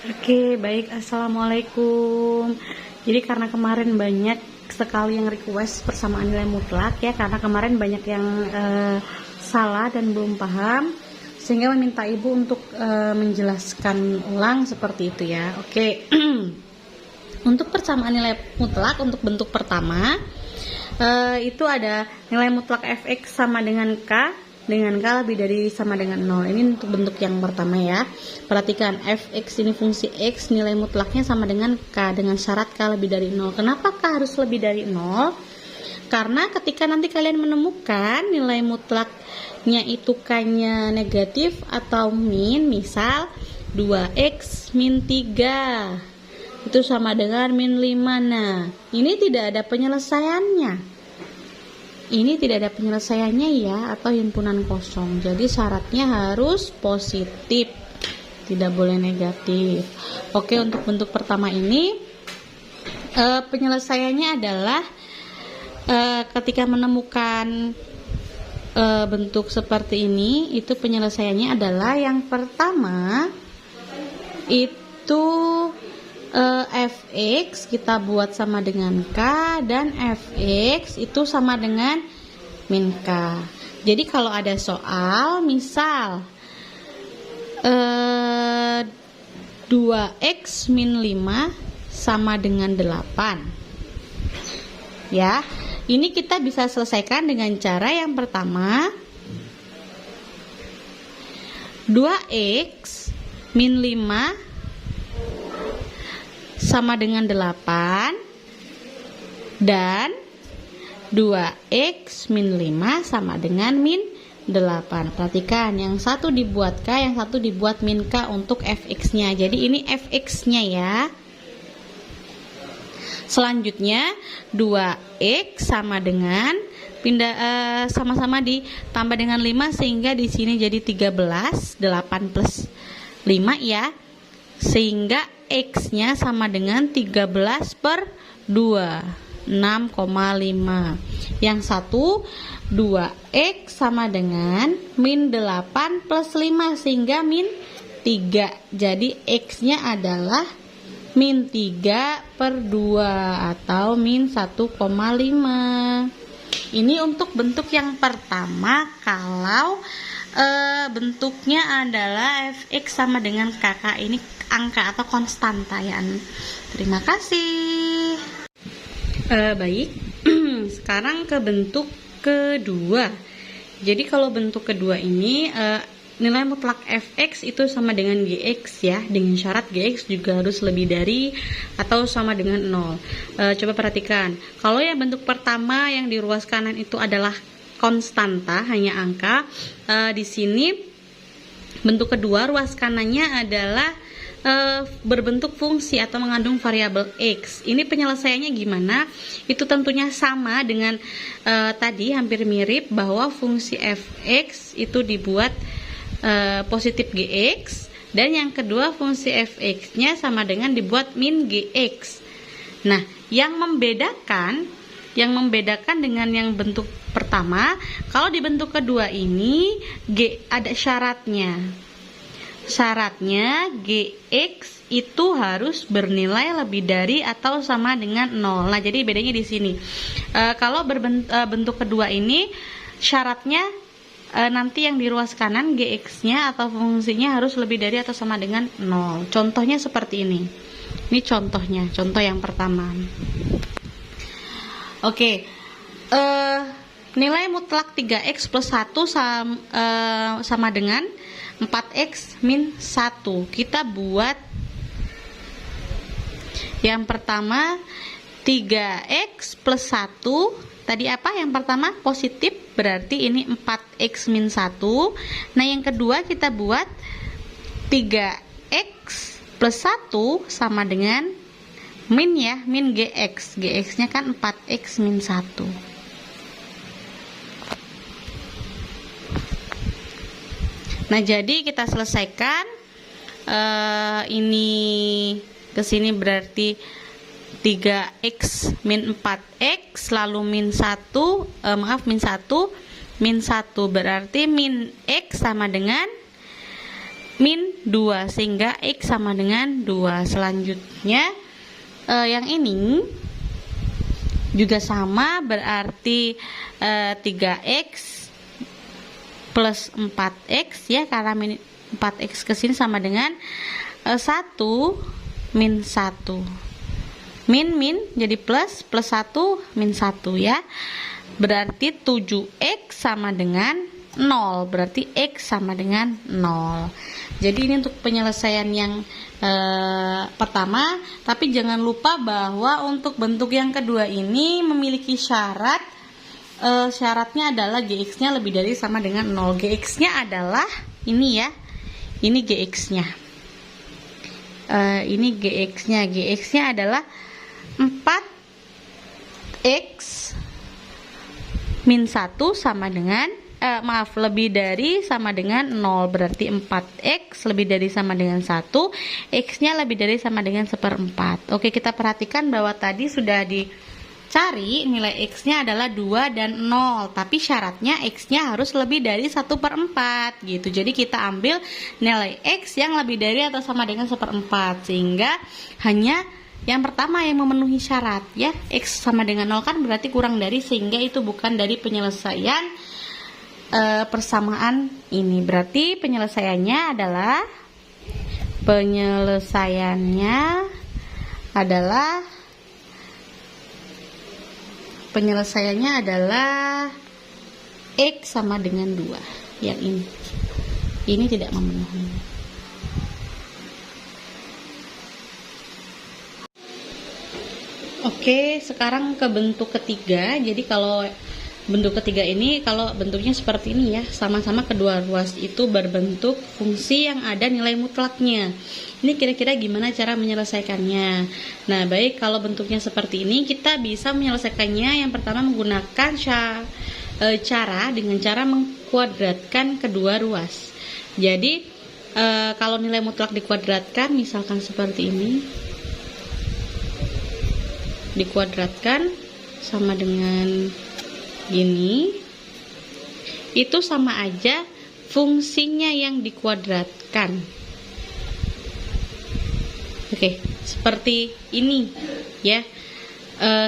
Oke, baik. Assalamualaikum. Jadi karena kemarin banyak sekali yang request persamaan nilai mutlak ya, karena kemarin banyak yang salah dan belum paham, sehingga meminta ibu untuk menjelaskan ulang seperti itu ya. Oke. Untuk persamaan nilai mutlak untuk bentuk pertama itu ada nilai mutlak fx sama dengan k lebih dari sama dengan 0. Ini untuk bentuk yang pertama ya. Perhatikan, fx ini fungsi x, nilai mutlaknya sama dengan k dengan syarat k lebih dari 0. Kenapa k harus lebih dari 0? Karena ketika nanti kalian menemukan nilai mutlaknya itu k-nya negatif atau min, misal 2x min 3 itu sama dengan min 5. Nah, ini tidak ada penyelesaiannya. Ini tidak ada penyelesaiannya ya, atau himpunan kosong. Jadi syaratnya harus positif, tidak boleh negatif. Oke, untuk bentuk pertama ini penyelesaiannya adalah ketika menemukan bentuk seperti ini, itu penyelesaiannya adalah yang pertama itu fx kita buat sama dengan k, dan fx itu sama dengan min k. Jadi kalau ada soal misal 2x min 5 sama dengan 8 ya, ini kita bisa selesaikan dengan cara yang pertama, 2x min 5 sama dengan 8 dan 2x min 5 sama dengan min 8. Perhatikan, yang satu dibuat k, yang satu dibuat min k untuk fx nya. Jadi ini fx nya ya. Selanjutnya 2x sama dengan sama-sama ditambah dengan 5 sehingga di sini jadi 13, 8 plus 5 ya. Sehingga x-nya sama dengan 13 per 2, 6,5. Yang satu 2x sama dengan min 8 plus 5 sehingga min 3. Jadi x-nya adalah min 3 per 2 atau min 1,5. Ini untuk bentuk yang pertama kalau bentuknya adalah fx sama dengan kk, ini angka atau konstanta ya. Terima kasih. Baik. Sekarang ke bentuk kedua. Jadi kalau bentuk kedua ini nilai mutlak fx itu sama dengan gx ya, dengan syarat gx juga harus lebih dari atau sama dengan 0. Coba perhatikan, kalau yang bentuk pertama yang di ruas kanan itu adalah konstanta, hanya angka, di sini bentuk kedua ruas kanannya adalah berbentuk fungsi atau mengandung variabel x. Ini penyelesaiannya gimana? Itu tentunya sama dengan tadi, hampir mirip, bahwa fungsi fx itu dibuat positif gx, dan yang kedua fungsi fx nya sama dengan dibuat min gx. Nah, yang membedakan dengan yang bentuk pertama, kalau di bentuk kedua ini ada syaratnya. Syaratnya gx itu harus bernilai lebih dari atau sama dengan 0. Nah, jadi bedanya di sini. Kalau bentuk kedua ini syaratnya nanti yang di ruas kanan gx-nya atau fungsinya harus lebih dari atau sama dengan 0. Contohnya seperti ini. Ini contohnya, contoh yang pertama. Oke. Nilai mutlak 3x plus 1 sama dengan 4x min 1. Kita buat yang pertama 3x plus 1. Tadi apa? Yang pertama positif, berarti ini 4x min 1. Nah, yang kedua kita buat 3x plus 1 sama dengan min ya, min gx. Gx nya kan 4x min 1. Nah, jadi kita selesaikan ini ke sini berarti 3x min 4x lalu min 1, min 1 berarti min x sama dengan min 2 sehingga X sama dengan 2. Selanjutnya yang ini juga sama, berarti 3X plus 4X ya, karena min 4X ke sini sama dengan 1 min 1. Min jadi plus 1 min 1 ya. Berarti 7X sama dengan 0, berarti X sama dengan 0. Jadi ini untuk penyelesaian yang pertama, tapi jangan lupa bahwa untuk bentuk yang kedua ini memiliki syarat. Syaratnya adalah GX-nya lebih dari sama dengan 0. GX-nya adalah ini ya, ini GX-nya. Ini GX-nya. GX-nya adalah 4X min 1 sama dengan lebih dari sama dengan 0, berarti 4X lebih dari sama dengan 1, X-nya lebih dari sama dengan 1/4. Oke, kita perhatikan bahwa tadi sudah dicari nilai X-nya adalah 2 dan 0, tapi syaratnya X-nya harus lebih dari 1/4 gitu. Jadi kita ambil nilai X yang lebih dari atau sama dengan 1/4, sehingga hanya yang pertama yang memenuhi syarat ya. X sama dengan 0 kan berarti kurang dari, sehingga itu bukan dari penyelesaian persamaan ini. Berarti penyelesaiannya adalah X sama dengan 2. Yang ini tidak memenuhi. Oke, sekarang ke bentuk ketiga. Jadi kalau bentuk ketiga ini, kalau bentuknya seperti ini ya, sama-sama kedua ruas itu berbentuk fungsi yang ada nilai mutlaknya. Ini kira-kira gimana cara menyelesaikannya? Nah, baik, kalau bentuknya seperti ini, kita bisa menyelesaikannya yang pertama menggunakan dengan cara mengkuadratkan kedua ruas. Jadi kalau nilai mutlak dikuadratkan, misalkan seperti ini, dikuadratkan sama dengan gini, itu sama aja fungsinya yang dikuadratkan. Oke, seperti ini ya.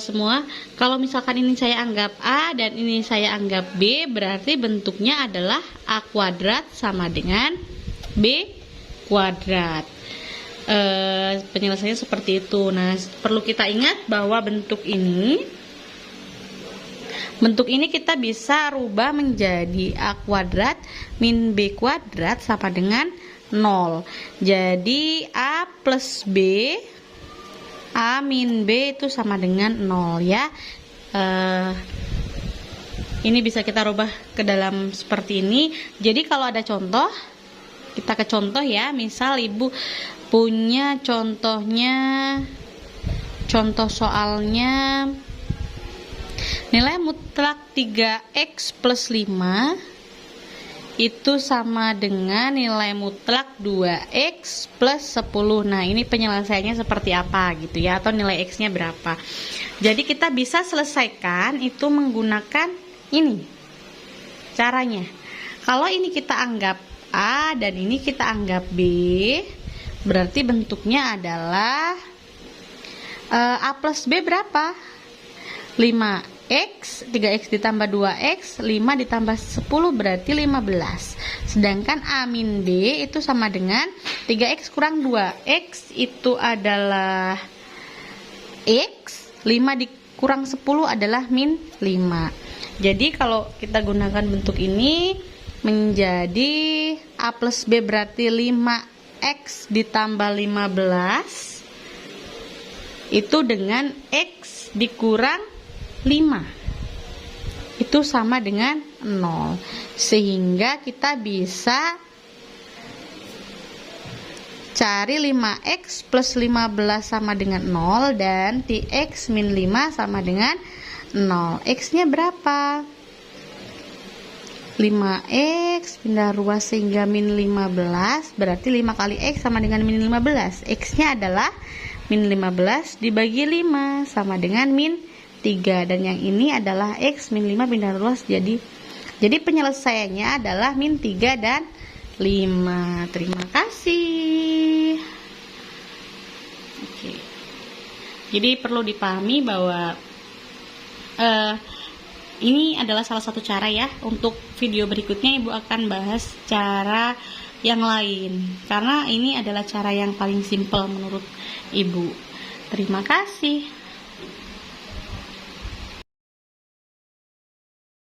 Semua, kalau misalkan ini saya anggap A dan ini saya anggap B, berarti bentuknya adalah A kuadrat sama dengan B kuadrat. Penyelesaiannya seperti itu. Nah, perlu kita ingat bahwa bentuk ini kita bisa rubah menjadi A kuadrat min B kuadrat sama dengan 0. Jadi A plus B, A min B itu sama dengan 0 ya. Ini bisa kita rubah ke dalam seperti ini. Jadi kalau ada contoh, kita ke contoh ya. Misal ibu punya contoh soalnya nilai mutlak 3X plus 5 itu sama dengan nilai mutlak 2X plus 10. Nah, ini penyelesaiannya seperti apa gitu ya, atau nilai X-nya berapa. Jadi kita bisa selesaikan itu menggunakan ini caranya. Kalau ini kita anggap A dan ini kita anggap B, berarti bentuknya adalah A plus B berapa? 5X, 3X ditambah 2X, 5 ditambah 10 berarti 15. Sedangkan A min B itu sama dengan 3X kurang 2X itu adalah X, 5 dikurang 10 adalah min 5. Jadi kalau kita gunakan bentuk ini menjadi A plus B berarti 5X ditambah 15 itu dengan X dikurang 5 itu sama dengan 0, sehingga kita bisa cari 5X plus 15 sama dengan 0 dan X min 5 sama dengan 0. X nya berapa? 5X pindah ruas sehingga min 15, berarti 5 kali X sama dengan min 15. X nya adalah min 15 dibagi 5 sama dengan min 3, dan yang ini adalah X min 5 pindah ruas jadi penyelesaiannya adalah min 3 dan 5. Terima kasih. Oke. Jadi perlu dipahami bahwa ini adalah salah satu cara ya. Untuk video berikutnya Ibu akan bahas cara yang lain, karena ini adalah cara yang paling simpel menurut Ibu. Terima kasih.